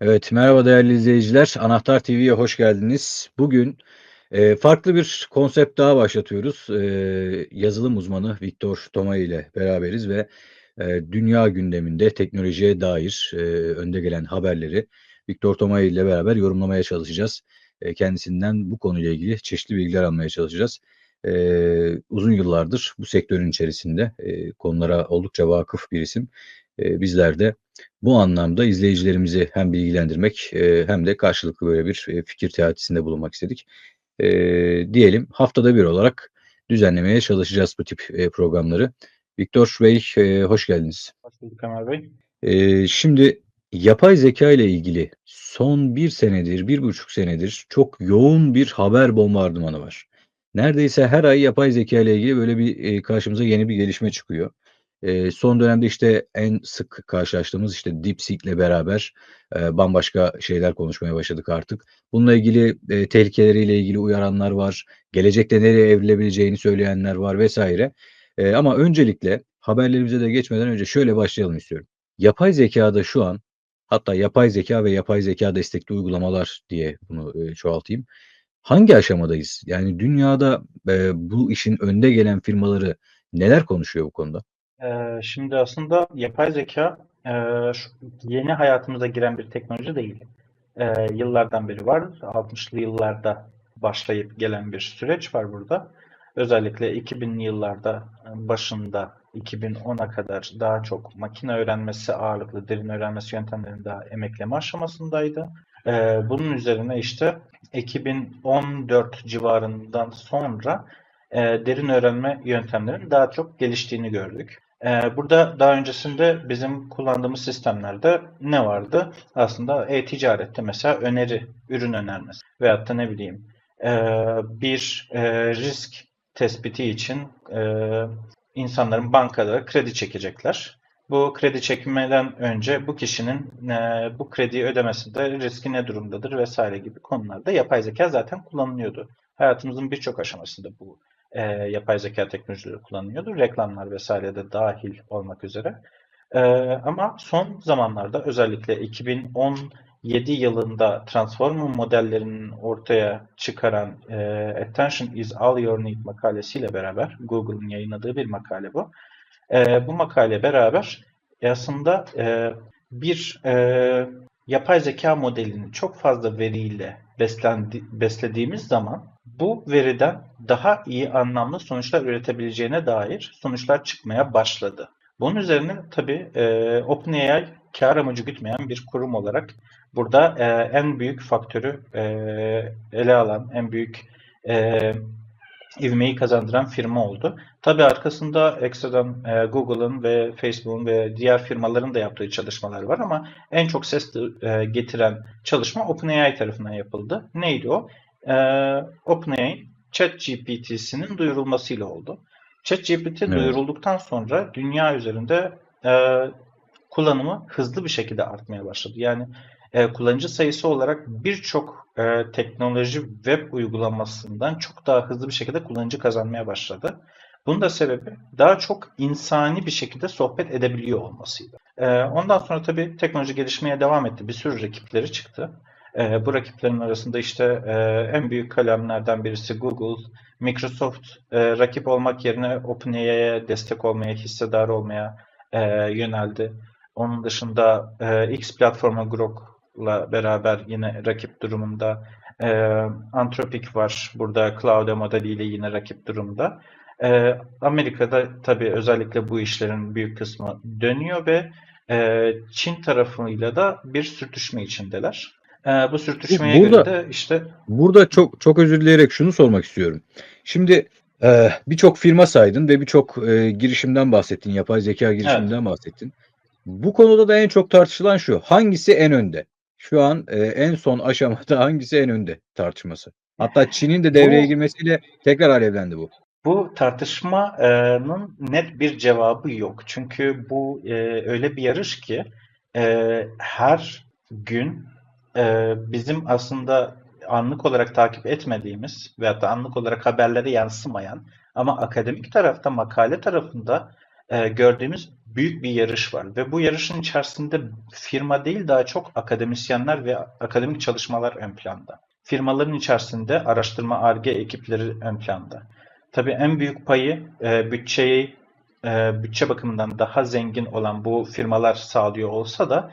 Evet, merhaba değerli izleyiciler. Anahtar TV'ye hoş geldiniz. Bugün farklı bir konsept daha başlatıyoruz. Yazılım uzmanı Viktor Tomay ile beraberiz ve dünya gündeminde teknolojiye dair önde gelen haberleri Viktor Tomay ile beraber yorumlamaya çalışacağız. Kendisinden bu konuyla ilgili çeşitli bilgiler almaya çalışacağız. Uzun yıllardır bu sektörün içerisinde konulara oldukça vakıf bir isim. Bizler de bu anlamda izleyicilerimizi hem bilgilendirmek, hem de karşılıklı böyle bir, fikir teatisinde bulunmak istedik. Diyelim haftada bir olarak düzenlemeye çalışacağız bu tip, programları. Viktor Bey, hoş geldiniz. Hoş bulduk Ömer Bey. Şimdi yapay zeka ile ilgili son bir senedir, 1,5 senedir çok yoğun bir haber bombardımanı var. Neredeyse her ay yapay zeka ile ilgili böyle bir, karşımıza yeni bir gelişme çıkıyor. Son dönemde, işte, en sık karşılaştığımız, işte, DeepSeek'le beraber, bambaşka şeyler konuşmaya başladık artık. Bununla ilgili, tehlikeleriyle ilgili uyaranlar var, gelecekte nereye evrilebileceğini söyleyenler var vs. Ama öncelikle haberlerimize de geçmeden önce şöyle başlayalım istiyorum. Yapay zekâda şu an, hatta yapay zekâ ve yapay zekâ destekli uygulamalar diye bunu, çoğaltayım. Hangi aşamadayız? Yani dünyada, bu işin önde gelen firmaları neler konuşuyor bu konuda? Şimdi aslında yapay zeka yeni hayatımıza giren bir teknoloji değil. Yıllardan beri var. 60'lı yıllarda başlayıp gelen bir süreç var burada. Özellikle 2000'li yıllarda başında 2010'a kadar daha çok makine öğrenmesi ağırlıklı derin öğrenmesi yöntemlerinin daha emekleme aşamasındaydı. Bunun üzerine işte 2014 civarından sonra derin öğrenme yöntemlerinin daha çok geliştiğini gördük. Burada daha öncesinde bizim kullandığımız sistemlerde ne vardı? Aslında e-ticarette mesela ürün önermesi veyahut da ne bileyim bir risk tespiti için insanların bankada kredi çekecekler. Bu kredi çekmeden önce bu kişinin bu krediyi ödemesinde riski ne durumdadır vesaire gibi konularda yapay zeka zaten kullanılıyordu. Hayatımızın birçok aşamasında bu yapay zeka teknolojileri kullanılıyordu. Reklamlar vesaire de dahil olmak üzere. Ee, Ama son zamanlarda özellikle 2017 yılında Transformer modellerinin ortaya çıkaran Attention is All You Need makalesiyle beraber Google'ın yayınladığı bir makale bu. Bu makale beraber aslında bir yapay zeka modelini çok fazla veriyle beslediğimiz zaman bu veriden daha iyi anlamlı sonuçlar üretebileceğine dair sonuçlar çıkmaya başladı. Bunun üzerine tabii OpenAI kar amacı gütmeyen bir kurum olarak burada en büyük faktörü ele alan, en büyük e, ivmeyi kazandıran firma oldu. Tabii arkasında ekstradan Google'ın ve Facebook'un ve diğer firmaların da yaptığı çalışmalar var ama en çok ses getiren çalışma OpenAI tarafından yapıldı. Neydi o? OpenAI ChatGPT'sinin duyurulmasıyla oldu. ChatGPT Evet. duyurulduktan sonra dünya üzerinde e, kullanımı hızlı bir şekilde artmaya başladı. Yani kullanıcı sayısı olarak birçok teknoloji web uygulamasından çok daha hızlı bir şekilde kullanıcı kazanmaya başladı. Bunun da sebebi daha çok insani bir şekilde sohbet edebiliyor olmasıydı. Ondan sonra tabii teknoloji gelişmeye devam etti. Bir sürü rakipleri çıktı. Bu rakiplerin arasında işte en büyük kalemlerden birisi Google, Microsoft rakip olmak yerine OpenAI'ye destek olmaya, hissedar olmaya yöneldi. Onun dışında X platformu Grok'la beraber yine rakip durumunda. E, Anthropic var. Burada Claude modeliyle yine rakip durumda. Amerika'da tabii özellikle bu işlerin büyük kısmı dönüyor ve Çin tarafıyla da bir sürtüşme içindeler. Bu sürtüşmeye göre Burada de işte burada çok çok özür dileyerek şunu sormak istiyorum. Şimdi, birçok firma saydın ve birçok, girişimden bahsettin, yapay zekâ evet. girişiminden bahsettin. Bu konuda da en çok tartışılan şu: hangisi en önde? Şu an, en son aşamada hangisi en önde tartışması. Hatta Çin'in de devreye Bu girmesiyle tekrar alevlendi bu. Bu tartışmanın net bir cevabı yok. Çünkü bu öyle bir yarış ki her gün bizim aslında anlık olarak takip etmediğimiz veyahut da anlık olarak haberlere yansımayan ama akademik tarafta, makale tarafında gördüğümüz büyük bir yarış var ve bu yarışın içerisinde firma değil daha çok akademisyenler ve akademik çalışmalar ön planda. Firmaların içerisinde araştırma Ar-Ge ekipleri ön planda. Tabii en büyük payı bütçe bakımından daha zengin olan bu firmalar sağlıyor olsa da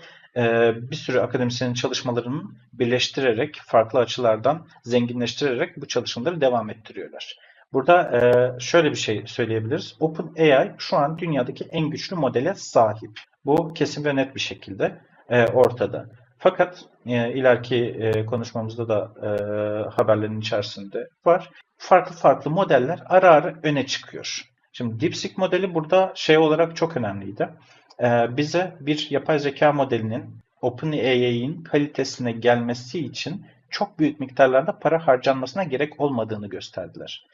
bir sürü akademisyenin çalışmalarını birleştirerek, farklı açılardan zenginleştirerek bu çalışmaları devam ettiriyorlar. Burada şöyle bir şey söyleyebiliriz. OpenAI şu an dünyadaki en güçlü modele sahip. Bu kesin ve net bir şekilde ortada. Fakat ileriki konuşmamızda da haberlerin içerisinde var. Farklı farklı modeller ara ara öne çıkıyor. Şimdi DeepSeek modeli burada şey olarak çok önemliydi. Bize bir yapay zeka modelinin OpenAI'nin kalitesine gelmesi için çok büyük miktarlarda para harcanmasına gerek olmadığını gösterdiler.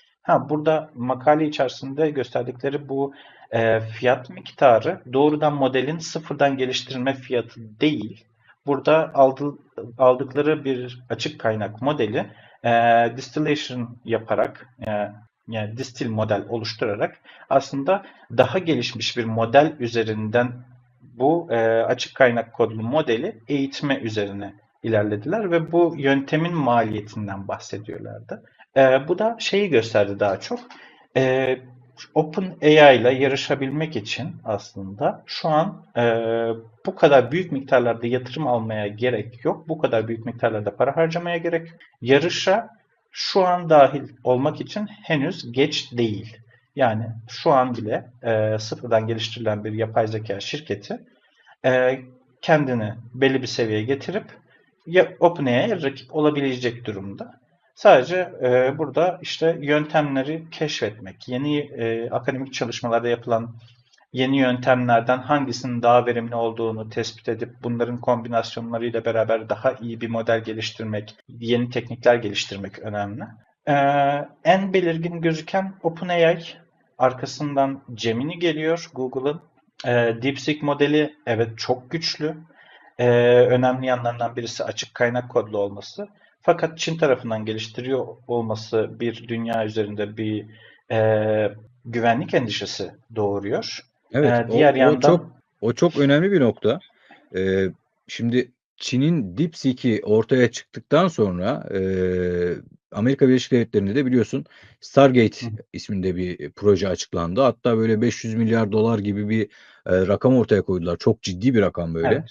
Burada makale içerisinde gösterdikleri bu fiyat miktarı doğrudan modelin sıfırdan geliştirilme fiyatı değil. Burada aldıkları bir açık kaynak modeli distillation yaparak yani distil model oluşturarak aslında daha gelişmiş bir model üzerinden bu açık kaynak kodlu modeli eğitme üzerine ilerlediler ve bu yöntemin maliyetinden bahsediyorlardı. Bu da şeyi gösterdi daha çok. OpenAI ile yarışabilmek için aslında şu an bu kadar büyük miktarlarda yatırım almaya gerek yok. Bu kadar büyük miktarlarda para harcamaya gerek yok. Yarışa şu an dahil olmak için henüz geç değil. Yani şu an bile sıfırdan geliştirilen bir yapay zeka şirketi kendini belli bir seviyeye getirip OpenAI'ye rakip olabilecek durumda. Sadece burada işte yöntemleri keşfetmek, yeni akademik çalışmalarda yapılan yeni yöntemlerden hangisinin daha verimli olduğunu tespit edip bunların kombinasyonlarıyla beraber daha iyi bir model geliştirmek, yeni teknikler geliştirmek önemli. En belirgin gözüken OpenAI, arkasından Gemini geliyor Google'ın. DeepSeek modeli evet çok güçlü. Önemli yanlarından birisi açık kaynak kodlu olması. Fakat Çin tarafından geliştiriyor olması bir dünya üzerinde bir güvenlik endişesi doğuruyor. Evet, Diğer yandan o çok önemli bir nokta. Şimdi Çin'in DeepSeek'i ortaya çıktıktan sonra Amerika Birleşik Devletleri'nde de biliyorsun Stargate isminde bir proje açıklandı. Hatta böyle 500 milyar dolar gibi bir rakam ortaya koydular. Çok ciddi bir rakam böyle.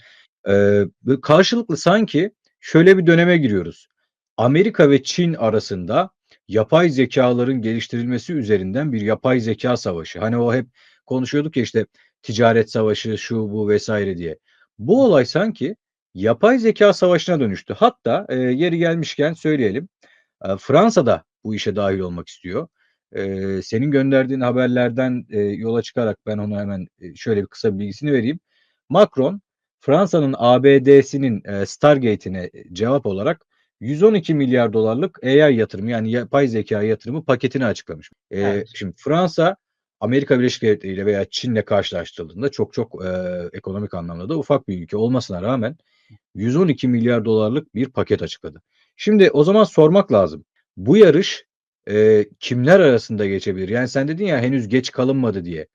evet, Böyle karşılıklı sanki şöyle bir döneme giriyoruz. Amerika ve Çin arasında yapay zekaların geliştirilmesi üzerinden bir yapay zeka savaşı. Hani o hep konuşuyorduk ya işte ticaret savaşı şu bu vesaire diye. Bu olay sanki yapay zeka savaşına dönüştü. Hatta yeri gelmişken söyleyelim. Fransa da bu işe dahil olmak istiyor. Senin gönderdiğin haberlerden yola çıkarak ben ona hemen şöyle bir kısa bir bilgisini vereyim. Macron Fransa'nın ABD'sinin Stargate'ine cevap olarak 112 milyar dolarlık AI yatırımı yani yapay zeka yatırımı paketini açıklamış. evet. Şimdi Fransa Amerika Birleşik Devletleri ile veya Çin'le karşılaştırıldığında çok ekonomik anlamda da ufak bir ülke olmasına rağmen 112 milyar dolarlık bir paket açıkladı. Şimdi o zaman sormak lazım. Bu yarış kimler arasında geçebilir? Yani sen dedin ya henüz geç kalınmadı diye.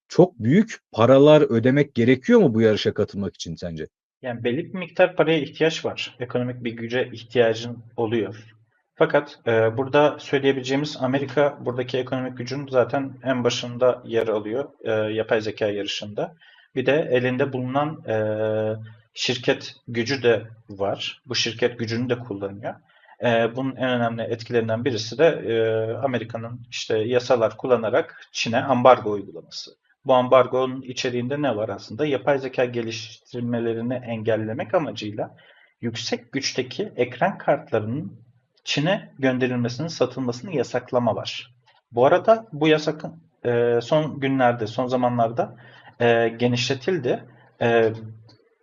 Çok büyük paralar ödemek gerekiyor mu bu yarışa katılmak için sence? Yani belli bir miktar paraya ihtiyaç var. Ekonomik bir güce ihtiyacın oluyor. Fakat burada söyleyebileceğimiz Amerika buradaki ekonomik gücün zaten en başında yer alıyor yapay zeka yarışında. Bir de elinde bulunan şirket gücü de var. Bu şirket gücünü de kullanıyor. Bunun en önemli etkilerinden birisi de Amerika'nın işte yasalar kullanarak Çin'e ambargo uygulaması. Bu ambargonun içeriğinde ne var aslında? Yapay zeka geliştirmelerini engellemek amacıyla yüksek güçteki ekran kartlarının Çin'e gönderilmesinin, satılmasını yasaklama var. Bu arada bu yasak son günlerde, son zamanlarda genişletildi. E,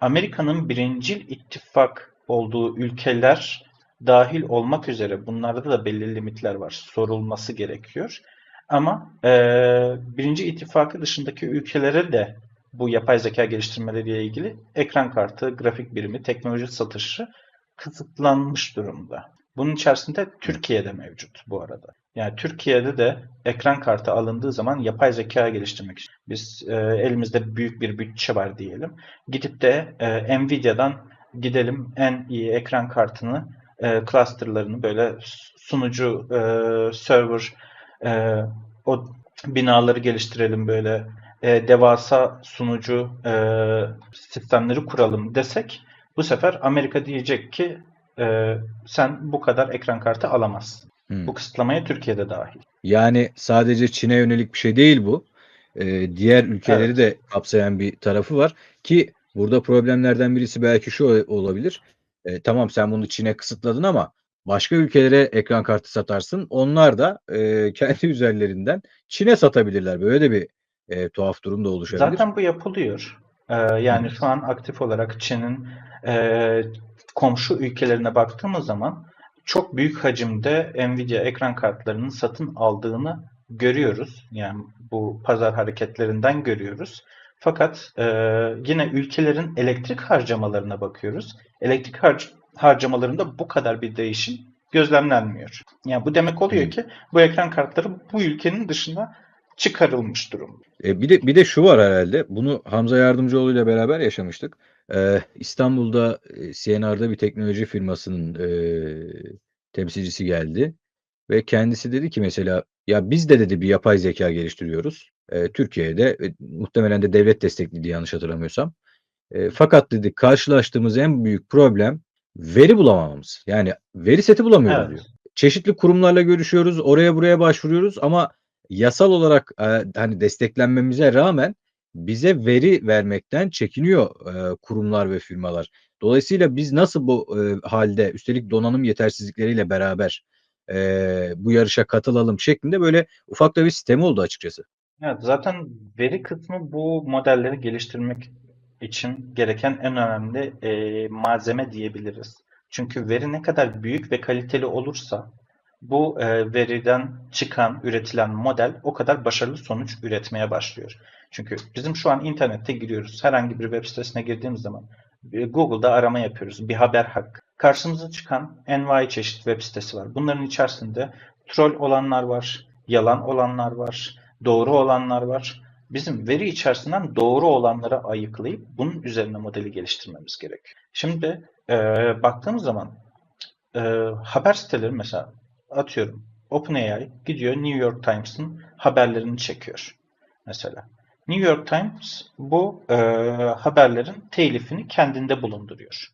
Amerika'nın birincil ittifak olduğu ülkeler dahil olmak üzere bunlarda da belli limitler var. Sorulması gerekiyor. Ama birinci ittifakı dışındaki ülkelere de bu yapay zeka geliştirmeleriyle ilgili ekran kartı, grafik birimi, teknoloji satışı kısıtlanmış durumda. Bunun içerisinde Türkiye de mevcut bu arada. Yani Türkiye'de de ekran kartı alındığı zaman yapay zeka geliştirmek için biz elimizde büyük bir bütçe var diyelim. Gidip de Nvidia'dan gidelim en iyi ekran kartını clusterlarını böyle sunucu server e, o binaları geliştirelim böyle devasa sunucu sistemleri kuralım desek bu sefer Amerika diyecek ki sen bu kadar ekran kartı alamazsın. Hmm. Bu kısıtlamaya Türkiye'de dahil. Yani sadece Çin'e yönelik bir şey değil bu. Diğer ülkeleri Evet. de kapsayan bir tarafı var ki burada problemlerden birisi belki şu olabilir. Tamam sen bunu Çin'e kısıtladın ama başka ülkelere ekran kartı satarsın. Onlar da kendi üzerlerinden Çin'e satabilirler. Böyle de bir tuhaf durum da oluşabilir. Zaten bu yapılıyor. Hı Yani hı. şu an aktif olarak Çin'in e, komşu ülkelerine baktığımız zaman çok büyük hacimde Nvidia ekran kartlarının satın aldığını görüyoruz. Yani bu pazar hareketlerinden görüyoruz. Fakat yine ülkelerin elektrik harcamalarına bakıyoruz. Elektrik harcamalarında bu kadar bir değişim gözlemlenmiyor. Yani bu demek oluyor Hı. ki bu ekran kartları bu ülkenin dışına çıkarılmış durum. Bir de şu var herhalde. Bunu Hamza Yardımcıoğlu ile beraber yaşamıştık. İstanbul'da CNR'da bir teknoloji firmasının temsilcisi geldi ve kendisi dedi ki mesela ya biz de dedi bir yapay zeka geliştiriyoruz. Türkiye'de muhtemelen de devlet destekliydi yanlış hatırlamıyorsam. Fakat dedi karşılaştığımız en büyük problem veri bulamamamız. Yani veri seti bulamıyoruz diyor. Evet. Çeşitli kurumlarla görüşüyoruz, oraya buraya başvuruyoruz ama yasal olarak hani desteklenmemize rağmen bize veri vermekten çekiniyor kurumlar ve firmalar. Dolayısıyla biz nasıl bu halde üstelik donanım yetersizlikleriyle beraber bu yarışa katılalım şeklinde böyle ufak da bir sistemi oldu açıkçası. Evet, zaten veri kısmı bu modelleri geliştirmek için gereken en önemli malzeme diyebiliriz. Çünkü veri ne kadar büyük ve kaliteli olursa bu veriden çıkan, üretilen model o kadar başarılı sonuç üretmeye başlıyor. Çünkü bizim şu an internette giriyoruz. Herhangi bir web sitesine girdiğimiz zaman Google'da arama yapıyoruz. Bir haber hakkı. Karşımıza çıkan envai çeşit web sitesi var. Bunların içerisinde troll olanlar var, yalan olanlar var, doğru olanlar var. Bizim veri içerisinden doğru olanları ayıklayıp bunun üzerine modeli geliştirmemiz gerekiyor. Şimdi baktığımız zaman e, haber siteleri mesela atıyorum OpenAI gidiyor New York Times'ın haberlerini çekiyor mesela. New York Times bu haberlerin telifini kendinde bulunduruyor.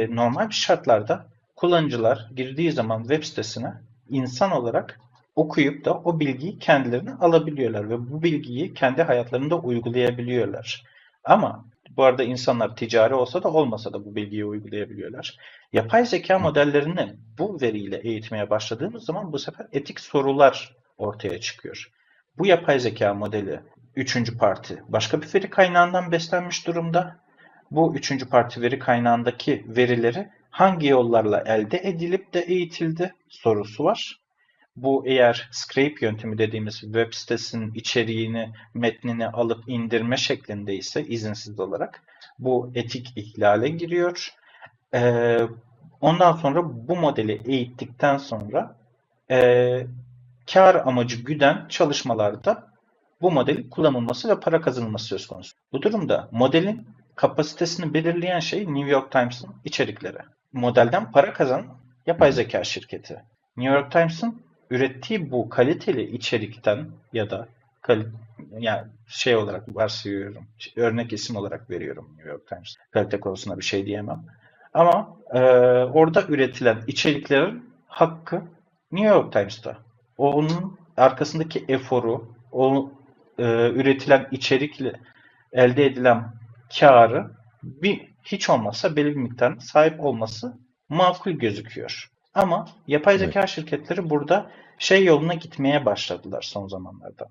Normal bir şartlarda kullanıcılar girdiği zaman web sitesine insan olarak okuyup da o bilgiyi kendilerine alabiliyorlar ve bu bilgiyi kendi hayatlarında uygulayabiliyorlar. Ama bu arada insanlar ticari olsa da olmasa da bu bilgiyi uygulayabiliyorlar. Yapay zeka Hı. modellerini bu veriyle eğitmeye başladığımız zaman bu sefer etik sorular ortaya çıkıyor. Bu yapay zeka modeli üçüncü parti başka bir veri kaynağından beslenmiş durumda. Bu üçüncü parti veri kaynağındaki verileri hangi yollarla elde edilip de eğitildi sorusu var. Bu eğer scrape yöntemi dediğimiz web sitesinin içeriğini, metnini alıp indirme şeklinde ise izinsiz olarak bu etik ihlale giriyor. Ee, Ondan sonra bu modeli eğittikten sonra e, kar amacı güden çalışmalarda bu modelin kullanılması ve para kazanılması söz konusu. Bu durumda modelin kapasitesini belirleyen şey New York Times'ın içerikleri. Modelden para kazanan Hı yapay hı. zeka şirketi. New York Times'ın ürettiği bu kaliteli içerikten ya da yani şey olarak varsayıyorum, örnek isim olarak veriyorum New York Times. Kalite konusunda bir şey diyemem. Ama orada üretilen içeriklerin hakkı New York Times'ta. Onun arkasındaki eforu, o üretilen içerikle elde edilen karı hiç olmazsa belli bir miktarına sahip olması makul gözüküyor. Ama yapay Evet. zeka şirketleri burada şey yoluna gitmeye başladılar son zamanlarda.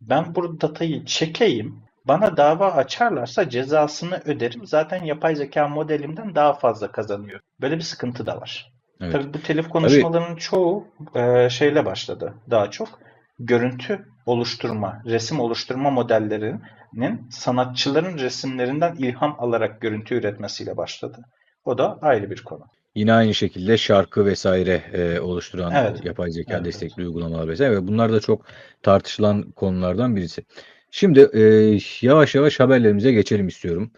Ben bu datayı çekeyim, bana dava açarlarsa cezasını öderim. Zaten yapay zeka modelimden daha fazla kazanıyor. Böyle bir sıkıntı da var. Evet. Tabii bu telif Tabii. konuşmalarının çoğu şeyle başladı. Daha çok görüntü oluşturma, resim oluşturma modellerinin sanatçıların resimlerinden ilham alarak görüntü üretmesiyle başladı. O da ayrı bir konu. Yine aynı şekilde şarkı vesaire oluşturan Evet. yapay zeka Evet, evet. destekli uygulamalar vesaire ve bunlar da çok tartışılan konulardan birisi. Şimdi yavaş yavaş haberlerimize geçelim istiyorum.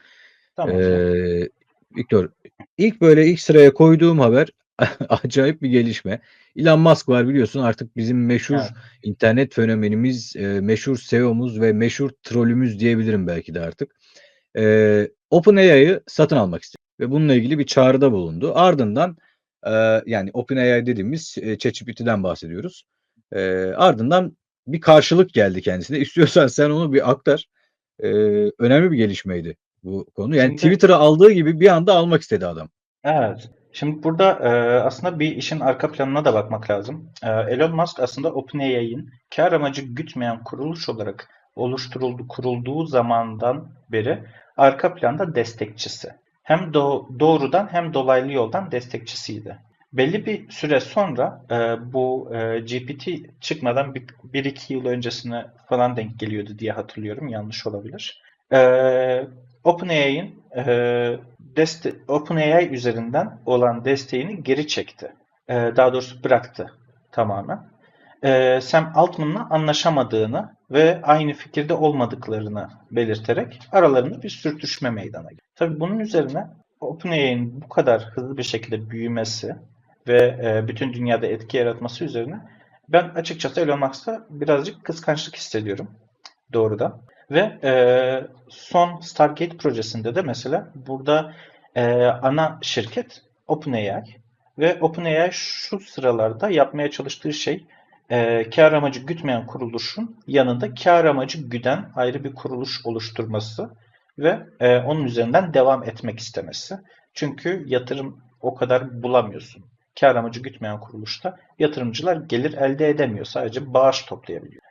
Tamam hocam. Eee, Viktor, ilk sıraya koyduğum haber acayip bir gelişme. Elon Musk var biliyorsun artık bizim meşhur Evet. internet fenomenimiz, meşhur SEO'muz ve meşhur trollümüz diyebilirim belki de artık. OpenAI'yı satın almak istedi ve bununla ilgili bir çağrıda bulundu. Ardından, yani OpenAI dediğimiz, ChatGPT'den bahsediyoruz. Ardından bir karşılık geldi kendisine. İstiyorsan sen onu bir aktar. Önemli bir gelişmeydi bu konu. Yani Şimdi Twitter'ı aldığı gibi bir anda almak istedi adam. evet. Şimdi burada aslında bir işin arka planına da bakmak lazım. Elon Musk aslında OpenAI'nin kar amacı gütmeyen kuruluş olarak kurulduğu zamandan beri arka planda destekçisi. Hem doğrudan hem dolaylı yoldan destekçisiydi. Belli bir süre sonra bu GPT çıkmadan bir iki yıl öncesine falan denk geliyordu diye hatırlıyorum. Yanlış olabilir. OpenAI'nin OpenAI üzerinden olan desteğini geri çekti. Daha doğrusu bıraktı tamamen. Sam Altman'la anlaşamadığını ve aynı fikirde olmadıklarını belirterek aralarında bir sürtüşme meydana geldi. Tabii bunun üzerine OpenAI'nin bu kadar hızlı bir şekilde büyümesi ve bütün dünyada etki yaratması üzerine ben açıkçası Elon Musk'ta birazcık kıskançlık hissediyorum doğrudan. Ve son Stargate projesinde de mesela burada ana şirket OpenAI ve OpenAI şu sıralarda yapmaya çalıştığı şey kar amacı gütmeyen kuruluşun yanında kar amacı güden ayrı bir kuruluş oluşturması ve onun üzerinden devam etmek istemesi. Çünkü yatırım o kadar bulamıyorsun. Kar amacı gütmeyen kuruluşta yatırımcılar gelir elde edemiyor. Sadece bağış toplayabiliyor.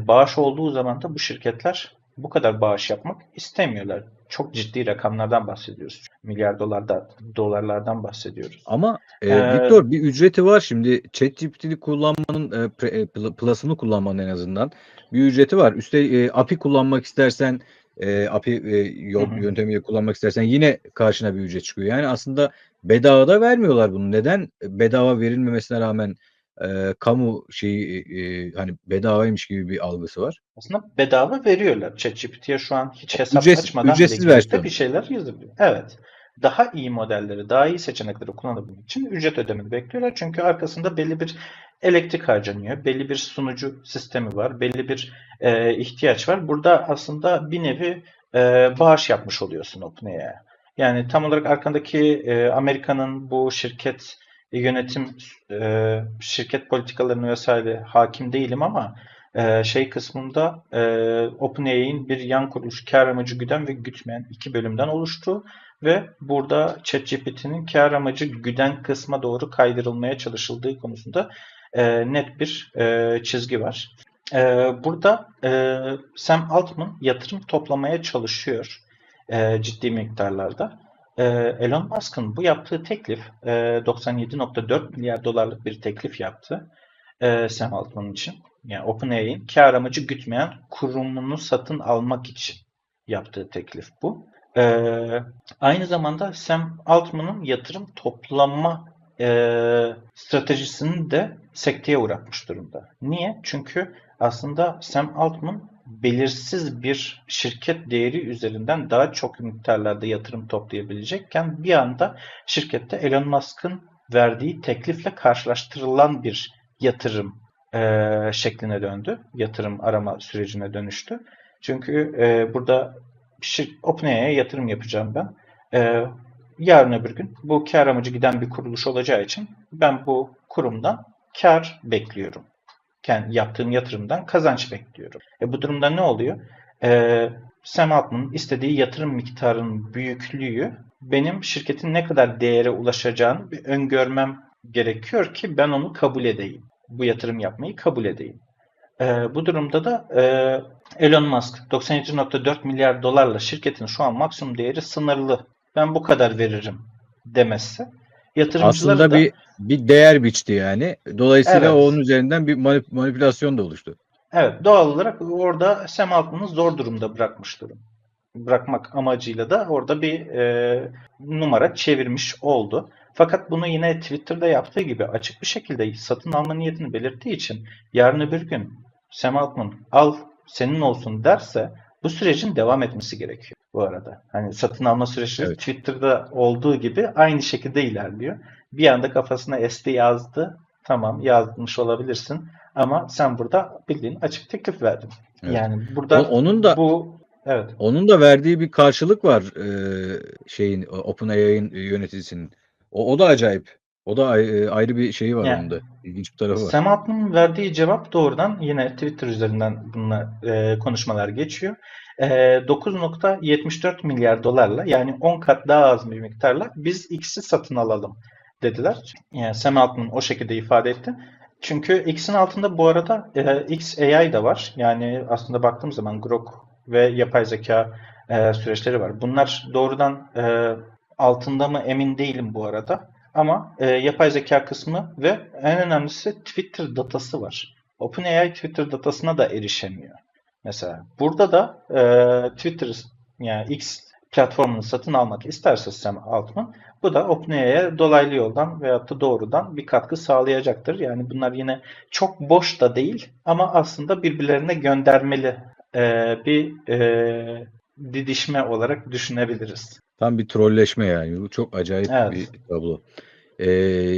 Bağış olduğu zaman da bu şirketler bu kadar bağış yapmak istemiyorlar. Çok ciddi rakamlardan bahsediyoruz. Milyar dolarlardan bahsediyoruz. Ama, Ee, Viktor bir ücreti var şimdi ChatGPT'yi kullanmanın, Plus'ını kullanmanın en azından bir ücreti var. API kullanmak istersen, API, hı hı. yöntemiyle kullanmak istersen yine karşına bir ücret çıkıyor. Yani aslında bedava da vermiyorlar bunu. Neden bedava verilmemesine rağmen, kamu şeyi, hani bedavaymış gibi bir algısı var? Aslında bedava veriyorlar. ChatGPT'ye şu an hiç hesap açmadan bile Ücretsiz girip de bir versiyon. şeyler yazabiliyor. Evet. Daha iyi modelleri, daha iyi seçenekleri kullanabilmek için ücret ödemeni bekliyorlar. Çünkü arkasında belli bir elektrik harcanıyor, belli bir sunucu sistemi var, belli bir ihtiyaç var. Burada aslında bir nevi bağış yapmış oluyorsun OpenAI'ye. Yani tam olarak arkandaki Amerika'nın bu şirket yönetim, şirket politikalarını vesaire hakim değilim ama şey kısmında OpenAI'nin bir yan kuruluş kar amacı güden ve gütmeyen iki bölümden oluştu ve burada ChatGPT'nin kar amacı güden kısma doğru kaydırılmaya çalışıldığı konusunda net bir çizgi var. Burada Sam Altman yatırım toplamaya çalışıyor ciddi miktarlarda. Elon Musk'ın bu yaptığı teklif 97,4 milyar dolarlık bir teklif yaptı. Sam Altman için. Yani OpenAI'nin kar amacı gütmeyen kurumunu satın almak için yaptığı teklif bu. Aynı zamanda Sam Altman'ın yatırım toplama stratejisini de sekteye uğratmış durumda. Niye? Çünkü aslında Sam Altman belirsiz bir şirket değeri üzerinden daha çok miktarlarda yatırım toplayabilecekken bir anda şirkette Elon Musk'ın verdiği teklifle karşılaştırılan bir yatırım şekline döndü. Yatırım arama sürecine dönüştü. Çünkü burada OpenAI'ye yatırım yapacağım ben. Yarın öbür gün bu kar amacı giden bir kuruluş olacağı için ben bu kurumdan kar bekliyorum. Kendi yaptığım yatırımdan kazanç bekliyorum. Bu durumda ne oluyor? Sam Altman'ın istediği yatırım miktarının büyüklüğü benim şirketin ne kadar değere ulaşacağını bir öngörmem gerekiyor ki ben onu kabul edeyim. Bu yatırım yapmayı kabul edeyim. Bu durumda da Elon Musk 97,4 milyar dolarla şirketin şu an maksimum değeri sınırlı. Ben bu kadar veririm demesi. Yatırımcıları Aslında da bir değer biçti yani. Dolayısıyla onun evet, üzerinden bir manipülasyon da oluştu. evet doğal olarak orada Sam Altman'ı zor durumda bırakmak amacıyla da orada bir numara çevirmiş oldu. Fakat bunu yine Twitter'da yaptığı gibi açık bir şekilde satın alma niyetini belirttiği için yarın öbür gün Sam Altman al senin olsun derse bu sürecin devam etmesi gerekiyor bu arada. Hani satın alma süreçleri Evet. Twitter'da olduğu gibi aynı şekilde ilerliyor. Bir anda kafasına esti yazdı. Tamam yazmış olabilirsin ama sen burada bildiğin açık teklif verdin. Evet. Yani burada Onun da bu evet. onun da verdiği bir karşılık var şeyin OpenAI'ın yöneticisinin. O da acayip. O da ayrı bir şeyi var Yani onun da. İlginç bir tarafı var. Sam Altman'ın verdiği cevap doğrudan yine Twitter üzerinden bununla konuşmalar geçiyor. 9,74 milyar dolarla yani 10 kat daha az bir miktarla biz X'i satın alalım dediler. Yani Sam Altman o şekilde ifade etti. Çünkü X'in altında bu arada X AI da var. Yani aslında baktığım zaman Grok ve yapay zeka süreçleri var. Bunlar doğrudan altında mı emin değilim bu arada. Ama yapay zeka kısmı ve en önemlisi Twitter datası var. OpenAI Twitter datasına da erişemiyor. Mesela burada da Twitter yani X platformunu satın almak isterse Sam Altman bu da OpenAI'ye dolaylı yoldan veyahut da doğrudan bir katkı sağlayacaktır. Yani bunlar yine çok boş da değil ama aslında birbirlerine göndermeli bir didişme olarak düşünebiliriz. Tam bir trolleşme yani. Bu çok acayip bir Evet. tablo.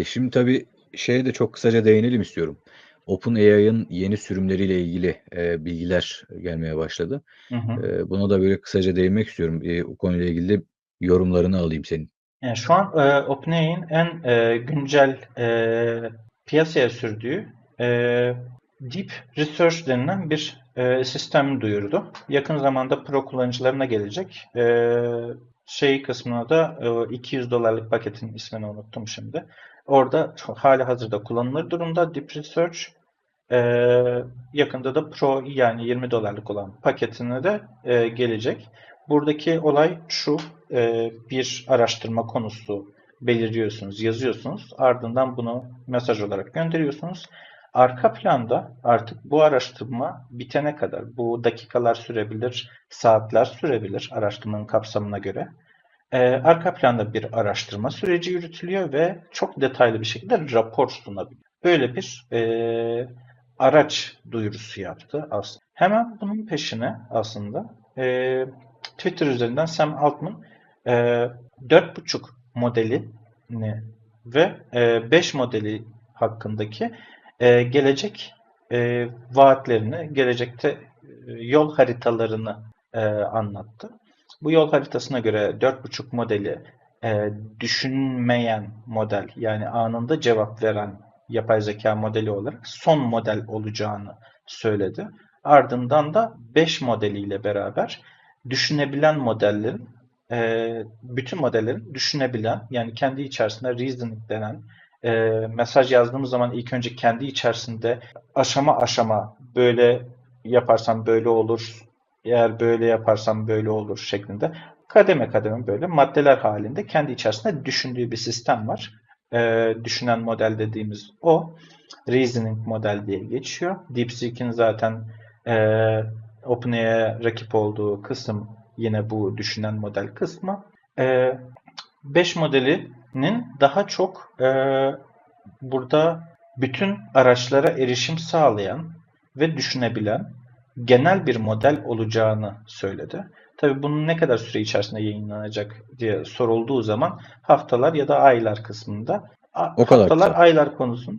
Şimdi tabii şeye de çok kısaca değinelim istiyorum. OpenAI'ın yeni sürümleriyle ilgili bilgiler gelmeye başladı. Hı hı. Buna da böyle kısaca değinmek istiyorum. O konuyla ilgili de yorumlarını alayım senin. Yani şu an OpenAI'nin en güncel piyasaya sürdüğü e, Deep Research denilen bir sistem duyurdu. Yakın zamanda Pro kullanıcılarına gelecek. Şey kısmına da $200 paketin ismini unuttum şimdi. Orada hali hazırda kullanılır durumda Deep Research. Yakında da Pro yani $20 olan paketine de gelecek. Buradaki olay şu, bir araştırma konusu belirliyorsunuz, yazıyorsunuz. Ardından bunu mesaj olarak gönderiyorsunuz. Arka planda artık bu araştırma bitene kadar, bu dakikalar sürebilir, saatler sürebilir araştırmanın kapsamına göre. Arka planda bir araştırma süreci yürütülüyor ve çok detaylı bir şekilde rapor sunabiliyor. Böyle bir araç duyurusu yaptı aslında. Hemen bunun peşine aslında Twitter üzerinden Sam Altman 4,5 modelini ve 5 modeli hakkındaki gelecek vaatlerini, gelecekte yol haritalarını anlattı. Bu yol haritasına göre 4,5 modeli düşünmeyen model yani anında cevap veren yapay zeka modeli olarak son model olacağını söyledi. Ardından da 5 modeliyle beraber düşünebilen modellerin bütün modellerin düşünebilen yani kendi içerisinde reasoning denen mesaj yazdığımız zaman ilk önce kendi içerisinde aşama aşama böyle yaparsam böyle olur, eğer böyle yaparsam böyle olur şeklinde kademe kademe böyle maddeler halinde kendi içerisinde düşündüğü bir sistem var. Düşünen model dediğimiz o. Reasoning model diye geçiyor. DeepSeek'in zaten e, OpenAI'ye rakip olduğu kısım yine bu düşünen model kısmı. 5 modelinin daha çok burada bütün araçlara erişim sağlayan ve düşünebilen genel bir model olacağını söyledi. Tabii bunun ne kadar süre içerisinde yayınlanacak diye sorulduğu zaman haftalar ya da aylar kısmında O kadar haftalar kısa. aylar konusunu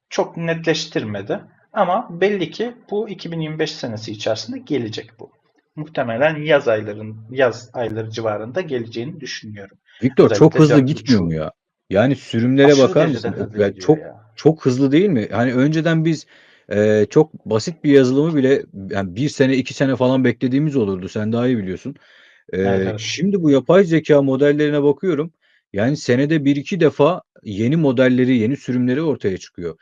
çok netleştirmedi. Ama belli ki bu 2025 senesi içerisinde gelecek bu. Muhtemelen yaz ayları civarında geleceğini düşünüyorum. Viktor çok Özellikle hızlı gitmiyor mu 4,5'u ya? Yani sürümlere aşırı bakar derecede mısın? hızlı Ya gidiyor çok ya. çok hızlı değil mi? Hani önceden biz çok basit bir yazılımı bile yani 1 sene 2 sene falan beklediğimiz olurdu. Sen daha iyi biliyorsun. Evet evet. Şimdi bu yapay zeka modellerine bakıyorum. Yani senede 1-2 defa yeni modelleri, yeni sürümleri ortaya çıkıyor.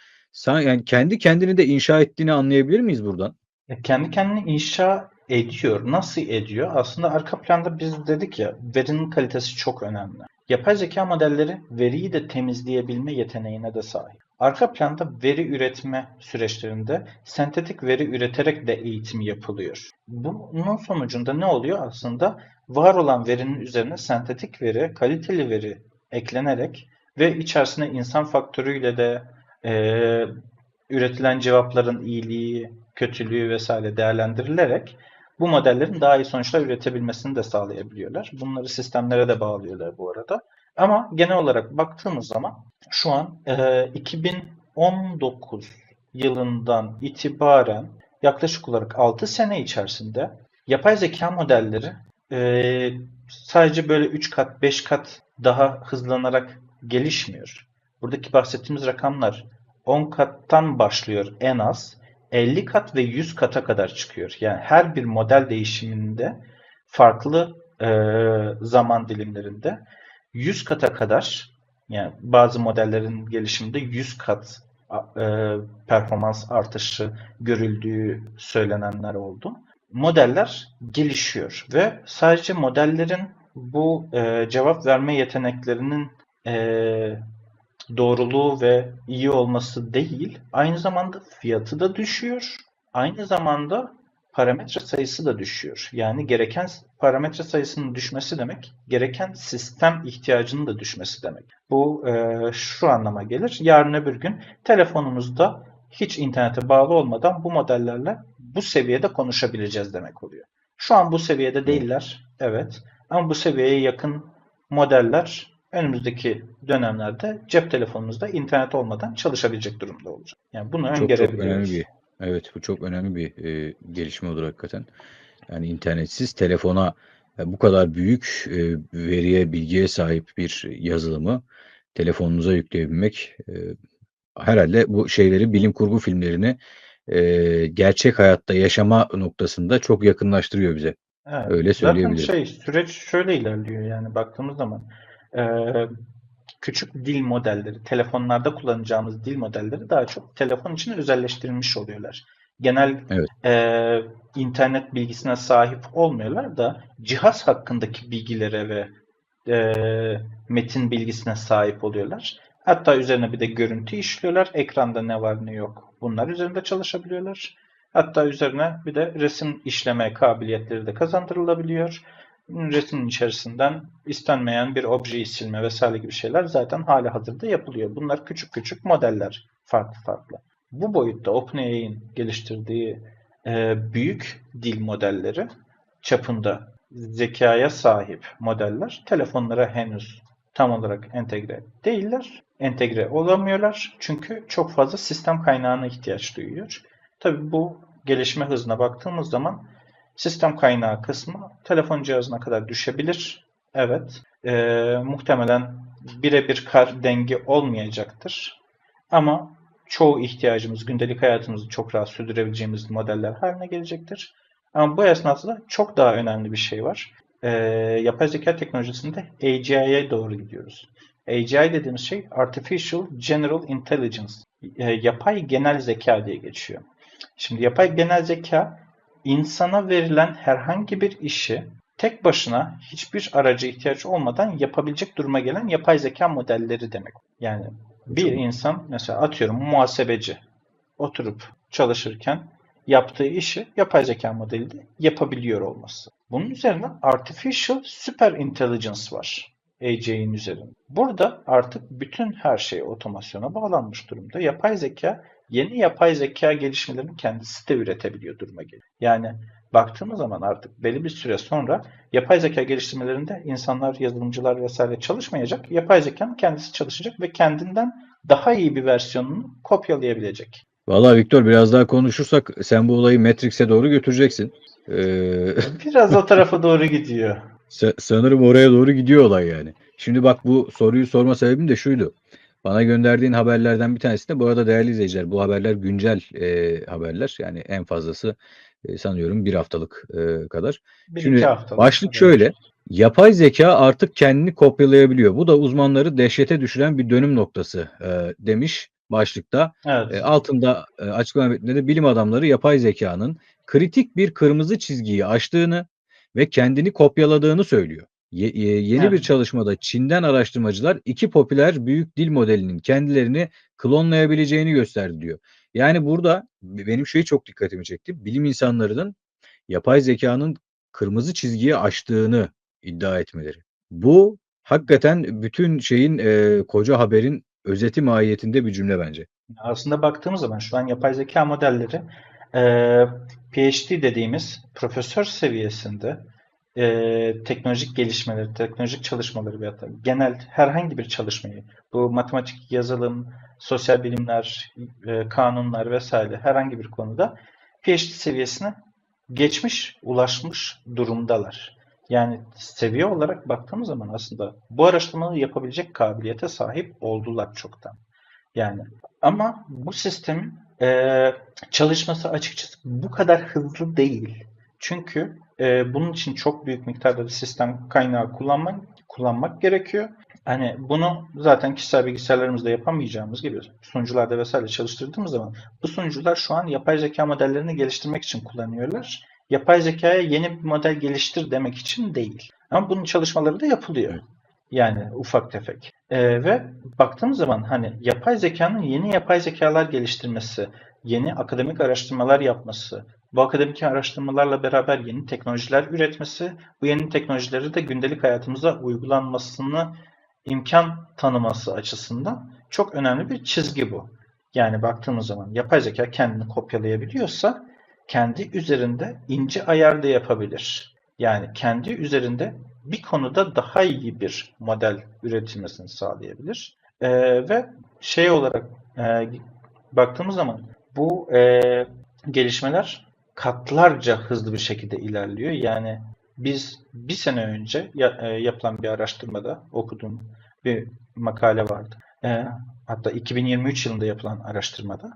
Yani kendi kendini de inşa ettiğini anlayabilir miyiz buradan? Kendi kendini inşa ediyor. Nasıl ediyor? Aslında arka planda biz dedik ya verinin kalitesi çok önemli. Yapay zeka modelleri veriyi de temizleyebilme yeteneğine de sahip. Arka planda veri üretme süreçlerinde sentetik veri üreterek de eğitim yapılıyor. Bunun sonucunda ne oluyor? Aslında var olan verinin üzerine sentetik veri, kaliteli veri eklenerek ve içerisine insan faktörüyle de üretilen cevapların iyiliği, kötülüğü vesaire değerlendirilerek bu modellerin daha iyi sonuçlar üretebilmesini de sağlayabiliyorlar. Bunları sistemlere de bağlıyorlar bu arada. Ama genel olarak baktığımız zaman şu an 2019 yılından itibaren yaklaşık olarak 6 sene içerisinde yapay zeka modelleri sadece böyle 3 kat, 5 kat daha hızlanarak gelişmiyor. Buradaki bahsettiğimiz rakamlar 10 kattan başlıyor en az. 50 kat ve 100 kata kadar çıkıyor. Yani her bir model değişiminde farklı zaman dilimlerinde 100 kata kadar, yani bazı modellerin gelişiminde 100 kat performans artışı görüldüğü söylenenler oldu. Modeller gelişiyor ve sadece modellerin bu cevap verme yeteneklerinin doğruluğu ve iyi olması değil, aynı zamanda fiyatı da düşüyor. Aynı zamanda parametre sayısı da düşüyor. Yani gereken parametre sayısının düşmesi demek, gereken sistem ihtiyacının da düşmesi demek. Bu şu anlama gelir. Yarın öbür gün telefonumuzda hiç internete bağlı olmadan bu modellerle bu seviyede konuşabileceğiz demek oluyor. Şu an bu seviyede değiller, evet. Ama bu seviyeye yakın modeller önümüzdeki dönemlerde cep telefonumuzda internet olmadan çalışabilecek durumda olacak. Yani bunu Çok önemli öngörebiliyoruz. bir, evet, bu çok önemli bir gelişme olur hakikaten. Yani internetsiz telefona bu kadar büyük veriye, bilgiye sahip bir yazılımı telefonunuza yükleyebilmek herhalde bu şeyleri, bilim kurgu filmlerini gerçek hayatta yaşama noktasında çok yakınlaştırıyor bize. Evet. Öyle Zaten söyleyebilirim. süreç şöyle ilerliyor, yani baktığımız zaman küçük dil modelleri, telefonlarda kullanacağımız dil modelleri daha çok telefon için özelleştirilmiş oluyorlar. Genel Evet. internet bilgisine sahip olmuyorlar da cihaz hakkındaki bilgilere ve metin bilgisine sahip oluyorlar. Hatta üzerine bir de görüntü işliyorlar. Ekranda ne var ne yok, bunlar üzerinde çalışabiliyorlar. Hatta üzerine bir de resim işleme kabiliyetleri de kazandırılabiliyor. Resmin içerisinden istenmeyen bir objeyi silme vesaire gibi şeyler zaten hali hazırda yapılıyor. Bunlar küçük küçük modeller, farklı farklı. Bu boyutta OpenAI'nin geliştirdiği büyük dil modelleri çapında zekaya sahip modeller telefonlara henüz tam olarak entegre değiller. Entegre olamıyorlar çünkü çok fazla sistem kaynağına ihtiyaç duyuyor. Tabii bu gelişme hızına baktığımız zaman sistem kaynağı kısmı telefon cihazına kadar düşebilir. Evet. Muhtemelen birebir denge olmayacaktır. Ama çoğu ihtiyacımız, gündelik hayatımızı çok rahat sürdürebileceğimiz modeller haline gelecektir. Ama bu esnada çok daha önemli bir şey var. Yapay zeka teknolojisinde AGI'ye doğru gidiyoruz. AGI dediğimiz şey Artificial General Intelligence. Yapay genel zeka diye geçiyor. Şimdi yapay genel zeka insana verilen herhangi bir işi tek başına hiçbir araca ihtiyaç olmadan yapabilecek duruma gelen yapay zeka modelleri demek. Yani bir Çok insan, mesela atıyorum muhasebeci, oturup çalışırken yaptığı işi yapay zeka modeli de yapabiliyor olması. Bunun üzerine Artificial Super Intelligence var. AGI'nin üzerinde. Burada artık bütün her şey otomasyona bağlanmış durumda. Yapay zeka, yeni yapay zeka gelişmelerini kendisi de üretebiliyor duruma geliyor. Yani baktığımız zaman artık belli bir süre sonra yapay zeka geliştirmelerinde insanlar, yazılımcılar vesaire çalışmayacak. Yapay zekanın kendisi çalışacak ve kendinden daha iyi bir versiyonunu kopyalayabilecek. Vallahi Viktor, biraz daha konuşursak sen bu olayı Matrix'e doğru götüreceksin. Biraz o tarafa doğru gidiyor. Sanırım oraya doğru gidiyor olay yani. Şimdi bak, bu soruyu sorma sebebim de şuydu. Bana gönderdiğin haberlerden bir tanesi de, bu arada değerli izleyiciler, bu haberler güncel haberler. Yani en fazlası sanıyorum bir haftalık kadar. Bir iki Şimdi haftalık başlık haberler. şöyle. Yapay zeka artık kendini kopyalayabiliyor. Bu da uzmanları dehşete düşüren bir dönüm noktası demiş başlıkta. Evet. Altında açıklama metninde de bilim adamları yapay zekanın kritik bir kırmızı çizgiyi aştığını ve kendini kopyaladığını söylüyor. Yeni bir Evet. çalışmada Çin'den araştırmacılar iki popüler büyük dil modelinin kendilerini klonlayabileceğini gösterdi diyor. Yani burada benim çok dikkatimi çekti. Bilim insanlarının yapay zekanın kırmızı çizgiyi aştığını iddia etmeleri. Bu hakikaten bütün şeyin, koca haberin özeti mahiyetinde bir cümle bence. Aslında baktığımız zaman şu an yapay zeka modelleri eee, PhD dediğimiz profesör seviyesinde teknolojik gelişmeleri, teknolojik çalışmaları veya da genel herhangi bir çalışmayı, bu matematik, yazılım, sosyal bilimler, kanunlar vesaire herhangi bir konuda PhD seviyesine geçmiş, ulaşmış durumdalar. Yani seviye olarak baktığımız zaman aslında bu araştırmaları yapabilecek kabiliyete sahip oldular çoktan. Yani ama bu sistemin çalışması açıkçası bu kadar hızlı değil. Çünkü bunun için çok büyük miktarda bir sistem kaynağı kullanmak gerekiyor. Hani bunu zaten kişisel bilgisayarlarımızda yapamayacağımız gibi sunucularda vesaire çalıştırdığımız zaman bu sunucular şu an yapay zeka modellerini geliştirmek için kullanıyorlar. Yapay zekaya yeni bir model geliştir demek için değil. Ama bunun çalışmaları da yapılıyor. Evet. Yani ufak tefek. Ve baktığımız zaman hani yapay zekanın yeni yapay zekalar geliştirmesi, yeni akademik araştırmalar yapması, bu akademik araştırmalarla beraber yeni teknolojiler üretmesi, bu yeni teknolojileri de gündelik hayatımıza uygulanmasını imkan tanıması açısından çok önemli bir çizgi bu. Yani baktığımız zaman yapay zeka kendini kopyalayabiliyorsa kendi üzerinde ince ayar da yapabilir. Yani kendi üzerinde bir konuda daha iyi bir model üretilmesini sağlayabilir. Ve şey olarak e, baktığımız zaman bu gelişmeler katlarca hızlı bir şekilde ilerliyor. Yani biz bir sene önce yapılan bir araştırmada okuduğum bir makale vardı. Hatta 2023 yılında yapılan araştırmada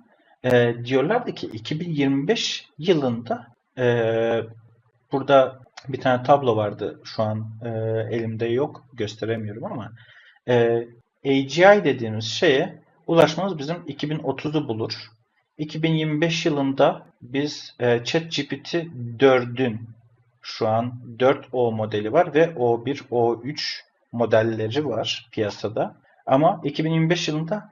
diyorlardı ki 2025 yılında burada bir tane tablo vardı. Şu an elimde yok. Gösteremiyorum ama e, AGI dediğimiz şeye ulaşmamız bizim 2030'u bulur. 2025 yılında biz ChatGPT 4'ün şu an 4O modeli var ve O1, O3 modelleri var piyasada. Ama 2025 yılında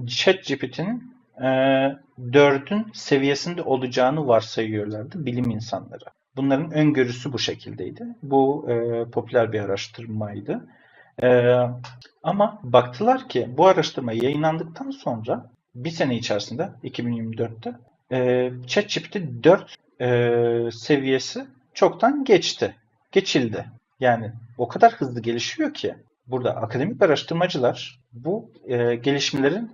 ChatGPT'nin 4'ün seviyesinde olacağını varsayıyorlardı bilim insanları. Bunların öngörüsü bu şekildeydi. Bu popüler bir araştırmaydı. E, Ama baktılar ki bu araştırma yayınlandıktan sonra bir sene içerisinde 2024'te ChatGPT 4 seviyesi çoktan geçti. Geçildi. Yani o kadar hızlı gelişiyor ki burada akademik araştırmacılar bu gelişmelerin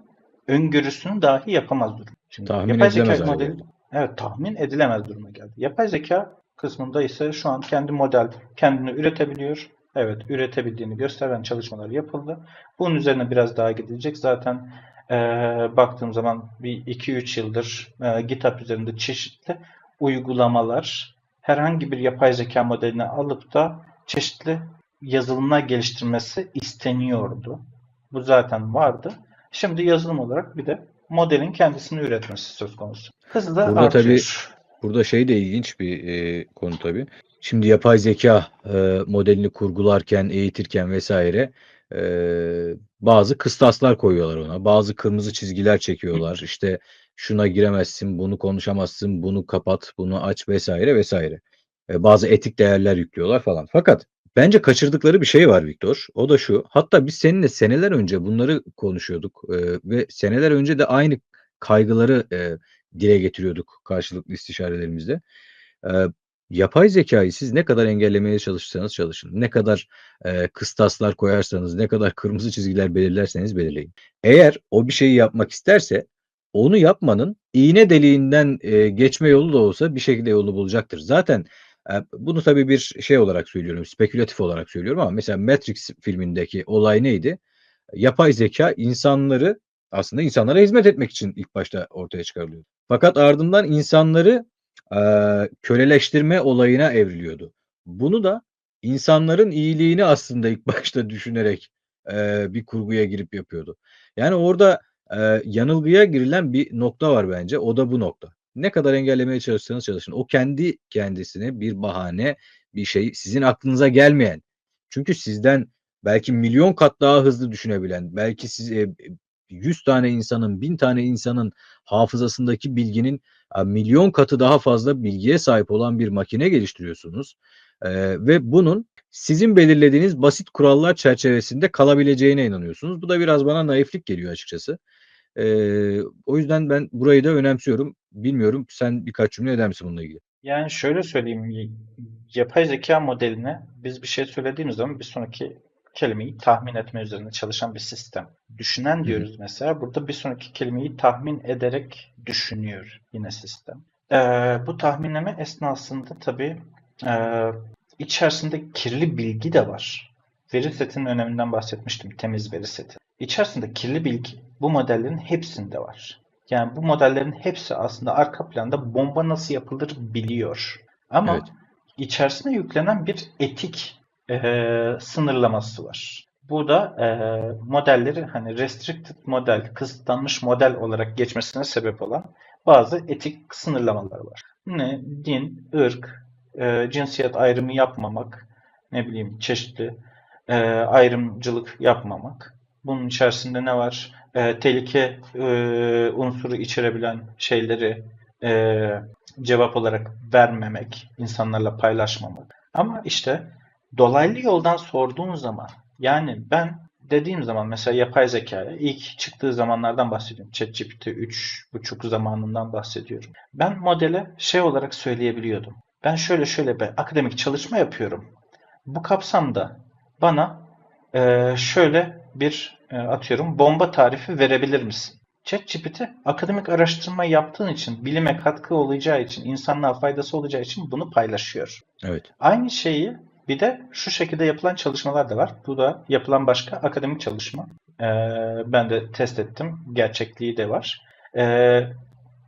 öngörüsünü dahi yapamaz durum. Şimdi Tahmin yapay zeka edilemez hale modeli, geldi. evet, tahmin edilemez duruma geldi. Yapay zeka kısmında ise şu an kendi model kendini üretebiliyor. Evet, üretebildiğini gösteren çalışmalar yapıldı. Bunun üzerine biraz daha gidilecek. Zaten baktığım zaman bir 2-3 yıldır GitHub üzerinde çeşitli uygulamalar herhangi bir yapay zeka modelini alıp da çeşitli yazılımlar geliştirmesi isteniyordu. Bu zaten vardı. Şimdi yazılım olarak bir de modelin kendisini üretmesi söz konusu. Hızı da Burada tabii artıyor. burada şey de ilginç bir konu tabii. Şimdi yapay zeka modelini kurgularken, eğitirken vesaire bazı kıstaslar koyuyorlar ona. Bazı kırmızı çizgiler çekiyorlar. İşte şuna giremezsin, bunu konuşamazsın, bunu kapat, bunu aç vesaire vesaire. Bazı etik değerler yüklüyorlar falan. Fakat bence kaçırdıkları bir şey var Viktor. O da şu. Hatta biz seninle seneler önce bunları konuşuyorduk ve seneler önce de aynı kaygıları dile getiriyorduk karşılıklı istişarelerimizde. Eee, Yapay zekâyı siz ne kadar engellemeye çalışırsanız çalışın, ne kadar kıstaslar koyarsanız, ne kadar kırmızı çizgiler belirlerseniz belirleyin. Eğer o bir şeyi yapmak isterse onu yapmanın iğne deliğinden geçme yolu da olsa bir şekilde yolunu bulacaktır. Zaten bunu tabii bir şey olarak söylüyorum, spekülatif olarak söylüyorum ama mesela Matrix filmindeki olay neydi? Yapay zeka insanları aslında insanlara hizmet etmek için ilk başta ortaya çıkarılıyordu. Fakat ardından insanları köleleştirme olayına evriliyordu. Bunu da insanların iyiliğini aslında ilk başta düşünerek bir kurguya girip yapıyordu. Yani orada yanılgıya girilen bir nokta var bence. O da bu nokta. Ne kadar engellemeye çalışsanız çalışın. O kendi kendisine bir bahane, bir şey sizin aklınıza gelmeyen. Çünkü sizden belki milyon kat daha hızlı düşünebilen, belki siz 100 tane insanın, 1000 tane insanın hafızasındaki bilginin milyon katı daha fazla bilgiye sahip olan bir makine geliştiriyorsunuz. Ve bunun sizin belirlediğiniz basit kurallar çerçevesinde kalabileceğine inanıyorsunuz. Bu da biraz bana naiflik geliyor açıkçası. O yüzden ben burayı da önemsiyorum. Bilmiyorum, sen birkaç cümle eder misin bununla ilgili? Yani şöyle söyleyeyim, yapay zeka modeline biz bir şey söylediğimiz zaman bir sonraki kelimeyi tahmin etme üzerine çalışan bir sistem. Düşünen Hı hı. diyoruz mesela. Burada bir sonraki kelimeyi tahmin ederek düşünüyor yine sistem. Bu tahminleme esnasında tabii ee, içerisinde kirli bilgi de var. Veri setinin öneminden bahsetmiştim. Temiz veri seti. İçerisinde kirli bilgi bu modellerin hepsinde var. Yani bu modellerin hepsi aslında arka planda bomba nasıl yapılır biliyor. Evet. Ama içerisine yüklenen bir etik sınırlaması var. Bu da modelleri hani restricted model, kısıtlanmış model olarak geçmesine sebep olan bazı etik sınırlamalar var. Ne? Din, ırk, cinsiyet ayrımı yapmamak, ne bileyim çeşitli ayrımcılık yapmamak. Bunun içerisinde ne var? Tehlike unsuru içerebilen şeyleri cevap olarak vermemek, insanlarla paylaşmamak. Ama işte dolaylı yoldan sorduğun zaman, yani ben dediğim zaman mesela yapay zekaya ilk çıktığı zamanlardan bahsediyorum. ChatGPT 3.5 zamanından bahsediyorum. Ben modele şey olarak söyleyebiliyordum. Ben şöyle şöyle bir akademik çalışma yapıyorum. Bu kapsamda bana şöyle bir atıyorum bomba tarifi verebilir misin? ChatGPT akademik araştırma yaptığın için, bilime katkı olacağı için, insanlığa faydası olacağı için bunu paylaşıyor. Evet. Aynı şeyi bir de şu şekilde yapılan çalışmalar da var. Bu da yapılan başka akademik çalışma. Ben de test ettim. Gerçekliği de var.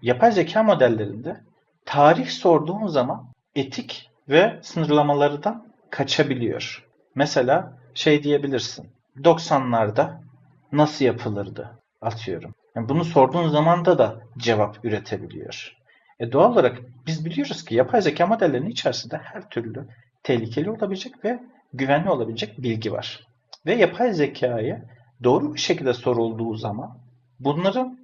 Yapay zeka modellerinde tarih sorduğun zaman etik ve sınırlamalardan kaçabiliyor. Mesela şey diyebilirsin. 90'larda nasıl yapılırdı? Atıyorum. Yani bunu sorduğun zamanda da cevap üretebiliyor. Doğal olarak biz biliyoruz ki yapay zeka modellerinin içerisinde her türlü tehlikeli olabilecek ve güvenli olabilecek bilgi var. Ve yapay zekayı doğru bir şekilde sorulduğu zaman bunların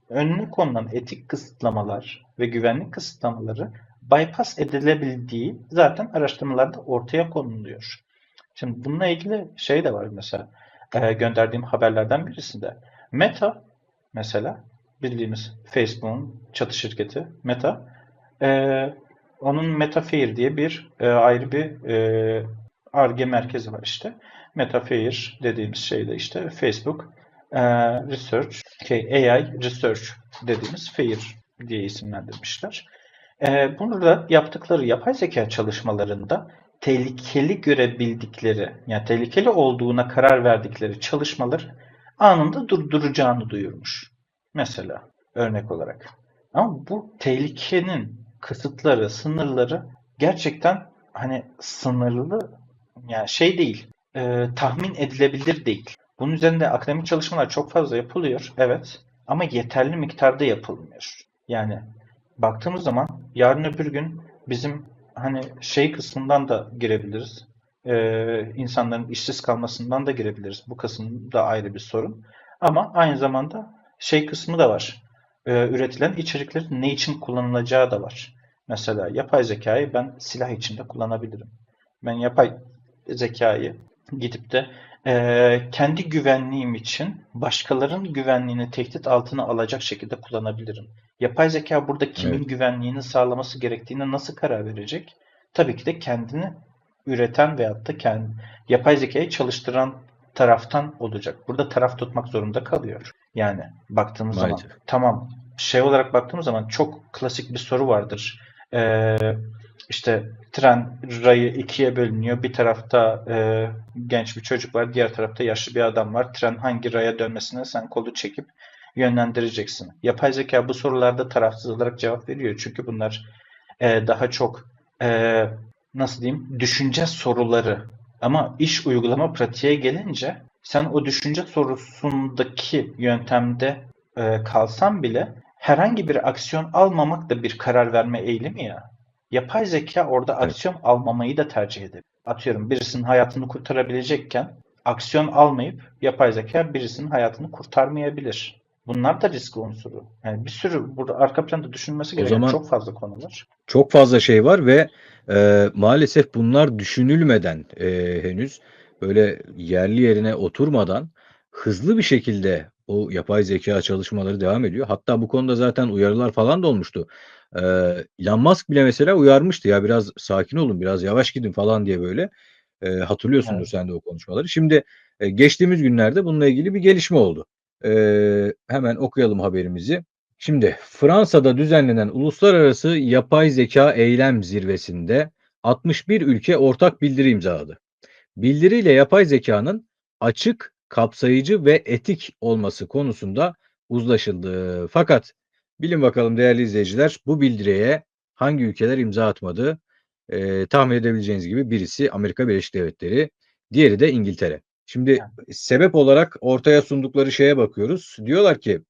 önüne konulan etik kısıtlamalar ve güvenlik kısıtlamaları bypass edilebildiği zaten araştırmalarda ortaya konuluyor. Şimdi bununla ilgili şey de var mesela gönderdiğim haberlerden birisinde. Meta mesela bildiğimiz Facebook'un çatı şirketi Meta e, onun Metafair diye bir ayrı bir Ar-Ge merkezi var işte. Metafair dediğimiz şey de işte Facebook Research, AI Research dediğimiz FAIR diye isimlendirmişler. Burada yaptıkları yapay zeka çalışmalarında tehlikeli görebildikleri, yani tehlikeli olduğuna karar verdikleri çalışmaları anında durduracağını duyurmuş. Mesela örnek olarak. Ama bu tehlikenin kısıtları, sınırları gerçekten hani sınırlı, yani şey değil, tahmin edilebilir değil. Bunun üzerinde akademik çalışmalar çok fazla yapılıyor, evet, ama yeterli miktarda yapılmıyor. Yani baktığımız zaman yarın öbür gün bizim hani şey kısmından da girebiliriz. İnsanların işsiz kalmasından da girebiliriz. Bu kısım da ayrı bir sorun. Ama aynı zamanda şey kısmı da var. Üretilen içeriklerin ne için kullanılacağı da var. Mesela yapay zekayı ben silah içinde kullanabilirim. Ben yapay zekayı gidip de kendi güvenliğim için başkalarının güvenliğini tehdit altına alacak şekilde kullanabilirim. Yapay zeka burada kimin Evet. güvenliğini sağlaması gerektiğine nasıl karar verecek? Tabii ki de kendini üreten veyahut da yapay zekayı çalıştıran taraftan olacak. Burada taraf tutmak zorunda kalıyor. Yani baktığımız zaman Maalesef. tamam, şey olarak baktığımız zaman çok klasik bir soru vardır. Ee, işte tren rayı ikiye bölünüyor. Bir tarafta genç bir çocuk var, diğer tarafta yaşlı bir adam var. Tren hangi raya dönmesine sen kolu çekip yönlendireceksin. Yapay zeka bu sorularda tarafsız olarak cevap veriyor. Çünkü bunlar daha çok e, nasıl diyeyim, düşünce soruları. Ama iş uygulama pratiğe gelince sen o düşünce sorusundaki yöntemde kalsan bile herhangi bir aksiyon almamak da bir karar verme eğilimi ya. Yapay zeka orada Evet. aksiyon almamayı da tercih edebilir. Atıyorum birisinin hayatını kurtarabilecekken aksiyon almayıp yapay zeka birisinin hayatını kurtarmayabilir. Bunlar da risk unsuru. Yani bir sürü burada arka planda düşünülmesi O gereken zaman çok fazla konu var. çok fazla şey var ve maalesef bunlar düşünülmeden henüz böyle yerli yerine oturmadan hızlı bir şekilde o yapay zeka çalışmaları devam ediyor. Hatta bu konuda zaten uyarılar falan da olmuştu. Elon Musk bile mesela uyarmıştı ya biraz sakin olun, biraz yavaş gidin falan diye böyle. Hatırlıyorsundur Evet. sen de o konuşmaları. Şimdi geçtiğimiz günlerde bununla ilgili bir gelişme oldu. Hemen okuyalım haberimizi. Şimdi Fransa'da düzenlenen Uluslararası Yapay Zeka Eylem Zirvesi'nde 61 ülke ortak bildiri imzaladı. Bildiriyle yapay zekanın açık, kapsayıcı ve etik olması konusunda uzlaşıldı. Fakat bilin bakalım değerli izleyiciler bu bildiriye hangi ülkeler imza atmadı? Tahmin edebileceğiniz gibi birisi Amerika Birleşik Devletleri, diğeri de İngiltere. Şimdi Yani, sebep olarak ortaya sundukları şeye bakıyoruz. Diyorlar ki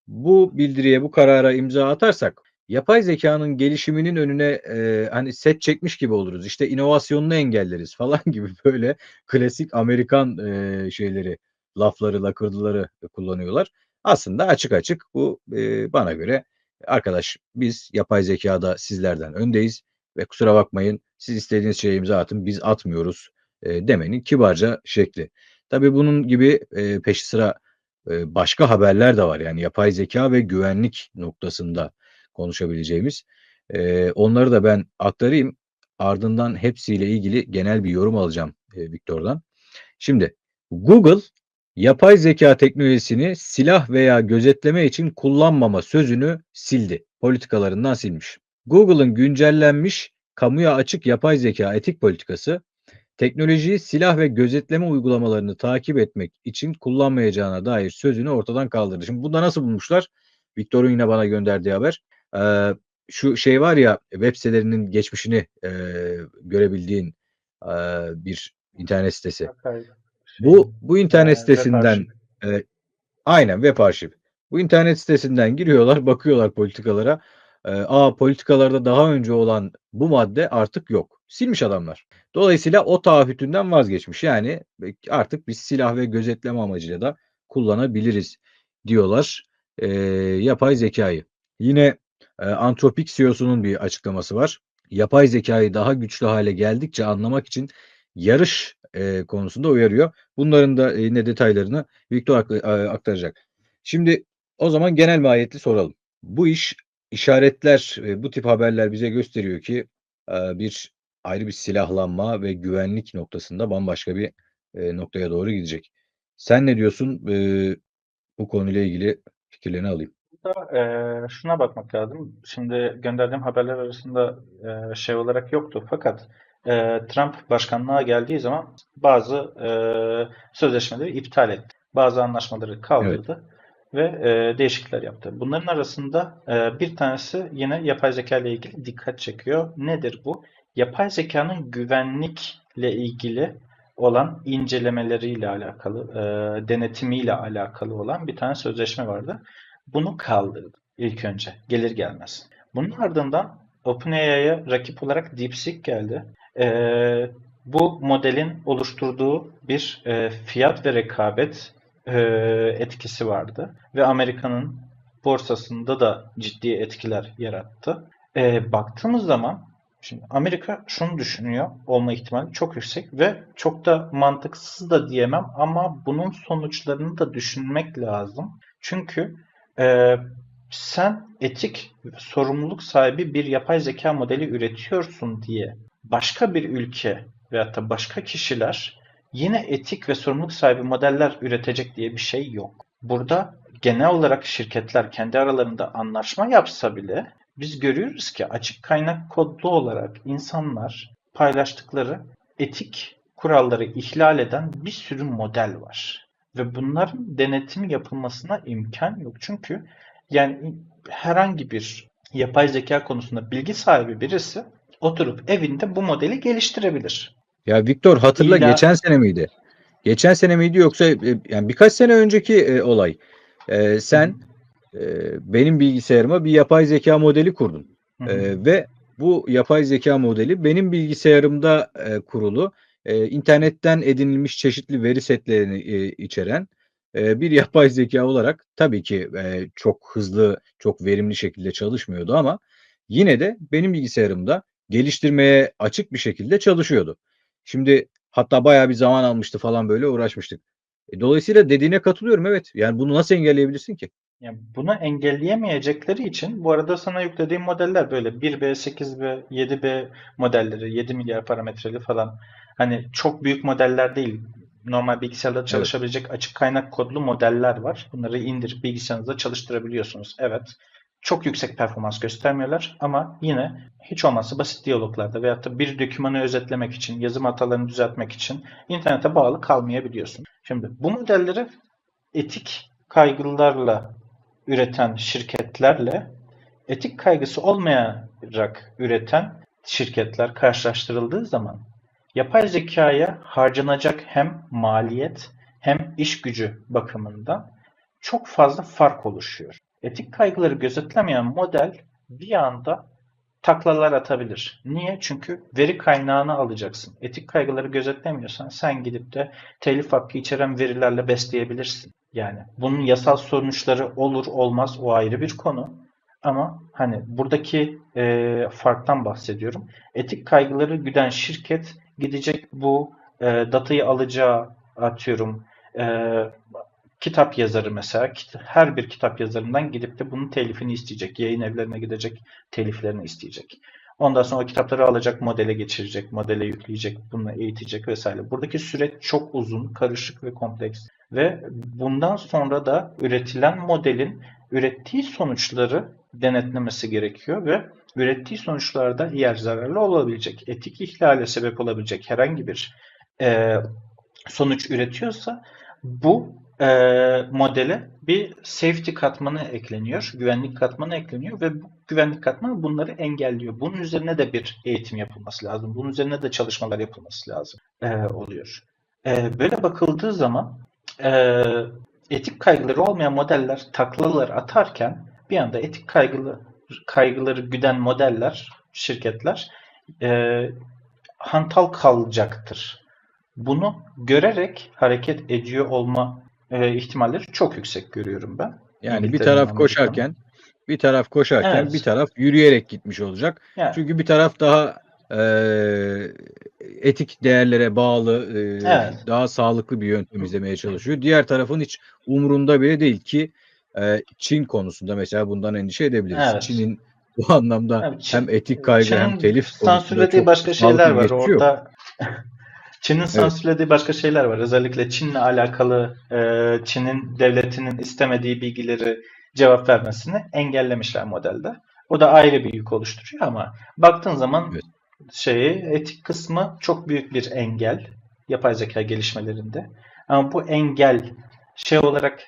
bu bildiriye, bu karara imza atarsak yapay zekanın gelişiminin önüne, hani, set çekmiş gibi oluruz. İşte, inovasyonunu engelleriz falan gibi böyle klasik Amerikan, şeyleri, lafları, lakırdıları kullanıyorlar. Aslında açık açık bu, bana göre arkadaş biz yapay zekâda sizlerden öndeyiz ve kusura bakmayın siz istediğiniz şeye imza atın, biz atmıyoruz, demenin kibarca şekli. Tabii bunun gibi, peşi sıra başka haberler de var. Yani yapay zeka ve güvenlik noktasında konuşabileceğimiz. Onları da ben aktarayım. Ardından hepsiyle ilgili genel bir yorum alacağım, Viktor'dan. Şimdi Google, yapay zeka teknolojisini silah veya gözetleme için kullanmama sözünü sildi. Politikalarından silmiş. Google'ın güncellenmiş kamuya açık yapay zeka etik politikası teknolojiyi silah ve gözetleme uygulamalarını takip etmek için kullanmayacağına dair sözünü ortadan kaldırdı. Şimdi bunu da nasıl bulmuşlar? Viktor'un yine bana gönderdiği haber. Şu şey var ya web sitelerinin geçmişini görebildiğin bir internet sitesi. archive Bu internet web sitesinden arşivi. eee aynen web arşiv. Bu internet sitesinden giriyorlar, bakıyorlar politikalara. Politikalarda daha önce olan bu madde artık yok. Silmiş adamlar. Dolayısıyla o taahhütünden vazgeçmiş. Yani artık biz silah ve gözetleme amacıyla da kullanabiliriz diyorlar eee, yapay zekayı. Yine Anthropic CEO'sunun bir açıklaması var. Yapay zekayı daha güçlü hale geldikçe anlamak için yarış konusunda uyarıyor. Bunların da yine detaylarını Victor aktaracak. Şimdi o zaman genel mahiyetli soralım. Bu işaretler, bu tip haberler bize gösteriyor ki bir ayrı bir silahlanma ve güvenlik noktasında bambaşka bir noktaya doğru gidecek. Sen ne diyorsun? Bu konuyla ilgili fikirlerini alayım. Burada şuna bakmak lazım. Şimdi gönderdiğim haberler arasında şey olarak yoktu. Fakat Trump başkanlığa geldiği zaman bazı sözleşmeleri iptal etti. Bazı anlaşmaları Evet. kaldırdı ve değişiklikler yaptı. Bunların arasında bir tanesi yine yapay zeka ile ilgili dikkat çekiyor. Nedir bu? Yapay zekanın güvenlikle ilgili olan incelemeleriyle alakalı, denetimiyle alakalı olan bir tane sözleşme vardı. Bunu kaldırdı ilk önce gelir gelmez. Bunun ardından OpenAI'ya rakip olarak DeepSeek geldi. Bu modelin oluşturduğu bir fiyat ve rekabet etkisi vardı ve Amerika'nın borsasında da ciddi etkiler yarattı. Baktığımız zaman şimdi Amerika şunu düşünüyor olma ihtimali çok yüksek ve çok da mantıksız da diyemem ama bunun sonuçlarını da düşünmek lazım. Çünkü ee, sen etik sorumluluk sahibi bir yapay zeka modeli üretiyorsun diye başka bir ülke veyahut da başka kişiler yine etik ve sorumluluk sahibi modeller üretecek diye bir şey yok. Burada genel olarak şirketler kendi aralarında anlaşma yapsa bile biz görüyoruz ki açık kaynak kodlu olarak insanlar paylaştıkları etik kuralları ihlal eden bir sürü model var. Ve bunların denetimi yapılmasına imkan yok. Çünkü yani herhangi bir yapay zeka konusunda bilgi sahibi birisi oturup evinde bu modeli geliştirebilir. Ya Viktor hatırla İlla geçen sene miydi? Geçen sene miydi yoksa yani birkaç sene önceki olay. hı hı, Sen benim bilgisayarıma bir yapay zeka modeli kurdun. hı hı, Ve bu yapay zeka modeli benim bilgisayarımda kurulu, internetten edinilmiş çeşitli veri setlerini içeren Bir yapay zeka olarak tabii ki, çok hızlı, çok verimli şekilde çalışmıyordu ama yine de benim bilgisayarımda geliştirmeye açık bir şekilde çalışıyordu. Şimdi hatta bayağı bir zaman almıştı falan, böyle uğraşmıştık. Dolayısıyla dediğine katılıyorum, evet. Yani bunu nasıl engelleyebilirsin ki? Yani bunu engelleyemeyecekleri için bu arada sana yüklediğim modeller böyle 1B, 8B, 7B modelleri, 7 milyar parametreli falan. Hani çok büyük modeller değil. Normal bilgisayarda Evet. çalışabilecek açık kaynak kodlu modeller var. Bunları indirip bilgisayarınızda çalıştırabiliyorsunuz. Evet. Çok yüksek performans göstermiyorlar ama yine hiç olmazsa basit diyaloglarda veyahut da bir dokümanı özetlemek için, yazım hatalarını düzeltmek için internete bağlı kalmayabiliyorsun. Şimdi bu modelleri etik kaygılarla üreten şirketlerle etik kaygısı olmayarak üreten şirketler karşılaştırıldığı zaman yapay zekaya harcanacak hem maliyet hem iş gücü bakımından çok fazla fark oluşuyor. Etik kaygıları gözetlemeyen model bir anda taklalar atabilir. Niye? Çünkü veri kaynağını alacaksın. Etik kaygıları gözetlemiyorsan sen gidip de telif hakkı içeren verilerle besleyebilirsin. Yani bunun yasal sonuçları olur olmaz o ayrı bir konu. Ama hani buradaki farktan bahsediyorum. Etik kaygıları güden şirket gidecek bu datayı alacağı atıyorum e, kitap yazarı mesela her bir kitap yazarından gidip de bunun telifini isteyecek. Yayın evlerine gidecek, teliflerini isteyecek. Ondan sonra o kitapları alacak, modele geçirecek, modele yükleyecek, bunu eğitecek vesaire. Buradaki süreç çok uzun, karışık ve kompleks. Ve bundan sonra da üretilen modelin ürettiği sonuçları denetlemesi gerekiyor ve ürettiği sonuçlarda eğer zararlı olabilecek, etik ihlale sebep olabilecek herhangi bir e, sonuç üretiyorsa bu modele bir safety katmanı ekleniyor, güvenlik katmanı ekleniyor ve bu güvenlik katmanı bunları engelliyor. Bunun üzerine de bir eğitim yapılması lazım. Bunun üzerine de çalışmalar yapılması lazım oluyor. Böyle bakıldığı zaman e, etik kaygıları olmayan modeller taklalar atarken bir anda etik kaygıları güden modeller, şirketler e, hantal kalacaktır. Bunu görerek hareket ediyor olma ihtimalleri çok yüksek görüyorum ben. Yani bir İngiltere'nin taraf Amerika'nın. koşarken bir Evet. taraf yürüyerek gitmiş olacak. Yani, Çünkü bir taraf daha, etik değerlere bağlı, evet. daha sağlıklı bir yöntem izlemeye çalışıyor. Diğer tarafın hiç umurunda bile değil ki, Çin konusunda mesela bundan endişe edebiliriz. Evet. Çin'in bu anlamda Evet. hem etik kaygı hem Çin'in telif konusunda sansürlediği çok başka şeyler sağlıklı bir var. geçmişi yok. Orada Çin'in Evet. sansürlediği başka şeyler var. Özellikle Çin'le alakalı Çin'in devletinin istemediği bilgileri cevap vermesini engellemişler modelde. O da ayrı bir yük oluşturuyor ama baktığın zaman Evet. etik kısmı çok büyük bir engel yapay zeka gelişmelerinde. Ama bu engel olarak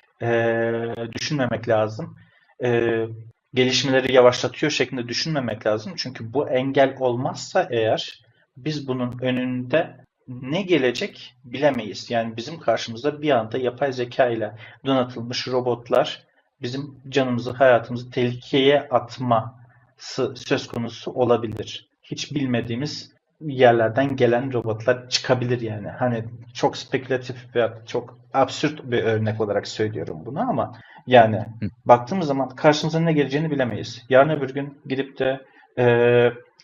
düşünmemek lazım. E, Gelişmeleri yavaşlatıyor şeklinde düşünmemek lazım. Çünkü bu engel olmazsa eğer biz bunun önünde ne gelecek bilemeyiz. Yani bizim karşımızda bir anda yapay zeka ile donatılmış robotlar bizim canımızı, hayatımızı tehlikeye atması söz konusu olabilir. Hiç bilmediğimiz yerlerden gelen robotlar çıkabilir yani. Hani çok spekülatif veya çok absürt bir örnek olarak söylüyorum bunu ama yani Hı. baktığımız zaman karşımıza ne geleceğini bilemeyiz. Yarın öbür gün gidip de e,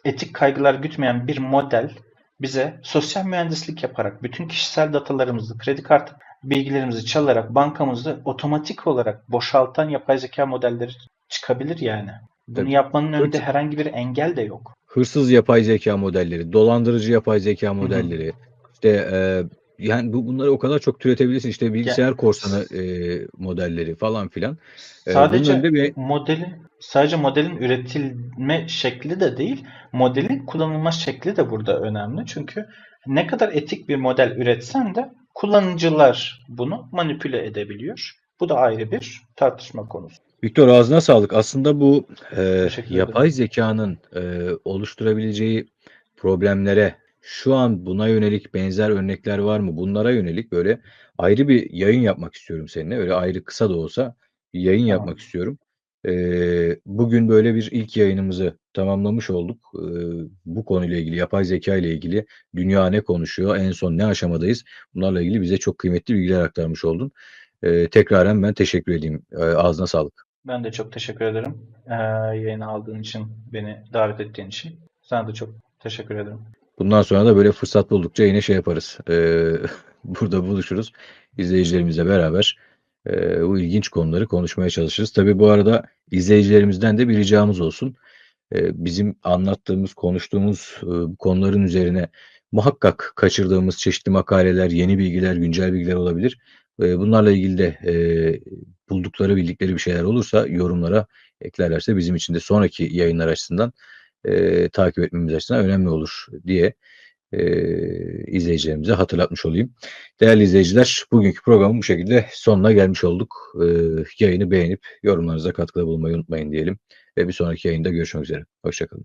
etik kaygılar gütmeyen bir model bize sosyal mühendislik yaparak bütün kişisel datalarımızı, kredi kartı bilgilerimizi çalarak bankamızı otomatik olarak boşaltan yapay zeka modelleri çıkabilir yani. Bunu Tabii. yapmanın önünde Hırs herhangi bir engel de yok. Hırsız yapay zeka modelleri, dolandırıcı yapay zeka Hı hı. modelleri, işte, yani bunları o kadar çok türetebilirsin. İşte Ya, bilgisayar korsanı, modelleri falan filan. Bunun sadece önünde bir modelin üretilme şekli de değil, modelin kullanılma şekli de burada önemli. Çünkü ne kadar etik bir model üretsen de kullanıcılar bunu manipüle edebiliyor. Bu da ayrı bir tartışma konusu. Viktor, ağzına sağlık. Aslında bu, Teşekkür yapay ederim. zekânın, oluşturabileceği problemlere, şu an buna yönelik benzer örnekler var mı? Bunlara yönelik böyle ayrı bir yayın yapmak istiyorum seninle. Öyle ayrı kısa da olsa bir yayın Tamam. yapmak istiyorum. Bugün böyle bir ilk yayınımızı tamamlamış olduk. Bu konuyla ilgili, yapay zekâ ile ilgili dünya ne konuşuyor, en son ne aşamadayız? Bunlarla ilgili bize çok kıymetli bilgiler aktarmış oldun. Tekraren ben teşekkür edeyim. Ağzına sağlık. Ben de çok teşekkür ederim. Yayına aldığın için, beni davet ettiğin için. Sana da çok teşekkür ederim. Bundan sonra da böyle fırsat buldukça yine şey yaparız. Burada buluşuruz. İzleyicilerimizle beraber bu ilginç konuları konuşmaya çalışırız. Tabii bu arada izleyicilerimizden de bir ricamız olsun. Bizim anlattığımız, konuştuğumuz bu konuların üzerine muhakkak kaçırdığımız çeşitli makaleler, yeni bilgiler, güncel bilgiler olabilir. Bunlarla ilgili de buldukları, bildikleri bir şeyler olursa yorumlara eklerlerse bizim için de sonraki yayınlar açısından takip etmemiz açısından önemli olur diye izleyicilerimize hatırlatmış olayım. Değerli izleyiciler, bugünkü programın bu şekilde sonuna gelmiş olduk. Yayını beğenip yorumlarınıza katkıda bulunmayı unutmayın diyelim. Ve bir sonraki yayında görüşmek üzere. Hoşça kalın.